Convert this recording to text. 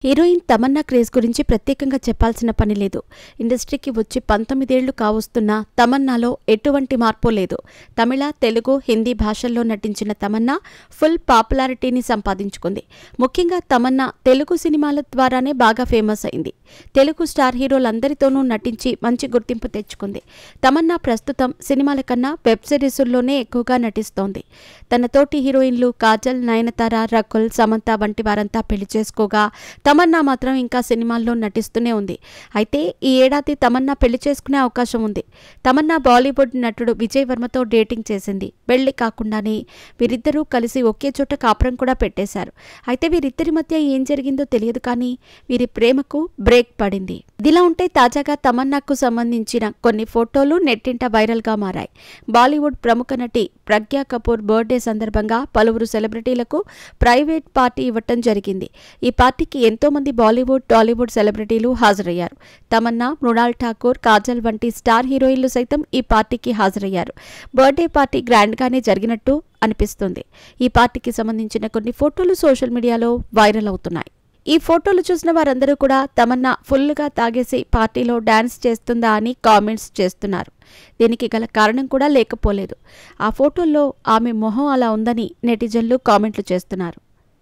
Heroine Tamannaah craze గురించి ప్రత్యేకంగా చెప్పాల్సిన పని లేదు. ఇండస్ట్రీకి వచ్చి 19 ఏళ్లు కావస్తున్నా తమన్నాలో ఎటువంటి మార్పు లేదు. తమిళ, తెలుగు, హిందీ భాషల్లో నటించిన తమన్నా ఫుల్ పాపులారిటీని సంపాదించుకుంది. ముఖ్యంగా తమన్నా తెలుగు సినిమాల ద్వారానే బాగా ఫేమస్ అయింది. తెలుగు స్టార్ హీరోలందరితోనూ నటించి మంచి గుర్తింపు తెచ్చుకుంది. తమన్నా ప్రస్తుతం సినిమాల కన్నా వెబ్ సిరీసుల్లోనే ఎక్కువగా నటిస్తోంది. తన తోటి హీరోయిన్లు కాజల్, నయనతార, రకుల్, సమంత వంటి వారంతా పెళ్లి చేసుకోగా తమన్నా మాత్రం ఇంకా సినిమాల్లో నటిస్తూనే ఉంది. అయితే ఈ ఏడాది తమన్నా పెళ్లి చేసుకునే అవకాశం ఉంది. తమన్నా బాలీవుడ్ నటుడు విజయ్ వర్మతో డేటింగ్ చేసింది. పెళ్లి కాకుండానే వీరిద్దరూ కలిసి ఒకే చోట కాపురం కూడా పెట్టేశారు. అయితే వీరిద్దరి మధ్య ఏం జరిగిందో తెలియదు, కానీ వీరి ప్రేమకు బ్రేక్ పడింది. ఇదిలా ఉంటే తాజాగా తమన్నాకు సంబంధించిన కొన్ని ఫోటోలు నెట్టింట వైరల్గా మారాయి. బాలీవుడ్ ప్రముఖ నటి ప్రజ్ఞా కపూర్ బర్త్డే సందర్భంగా పలువురు సెలబ్రిటీలకు ప్రైవేట్ పార్టీ ఇవ్వటం జరిగింది. ఈ పార్టీకి ఎంతో మంది బాలీవుడ్, టాలీవుడ్ సెలబ్రిటీలు హాజరయ్యారు. తమన్నా, మృణాల్ ఠాకూర్, కాజల్ వంటి స్టార్ హీరోయిన్లు సైతం ఈ పార్టీకి హాజరయ్యారు. బర్త్డే పార్టీ గ్రాండ్గానే జరిగినట్టు అనిపిస్తుంది. ఈ పార్టీకి సంబంధించిన కొన్ని ఫోటోలు సోషల్ మీడియాలో వైరల్ అవుతున్నాయి. ఈ ఫోటోలు చూసిన వారందరూ కూడా తమన్నా ఫుల్గా తాగేసి పార్టీలో డాన్స్ చేస్తుందా అని కామెంట్స్ చేస్తున్నారు. దీనికి గల కారణం కూడా లేకపోలేదు. ఆ ఫోటోల్లో ఆమె మొహం అలా ఉందని నెటిజన్లు కామెంట్లు చేస్తున్నారు.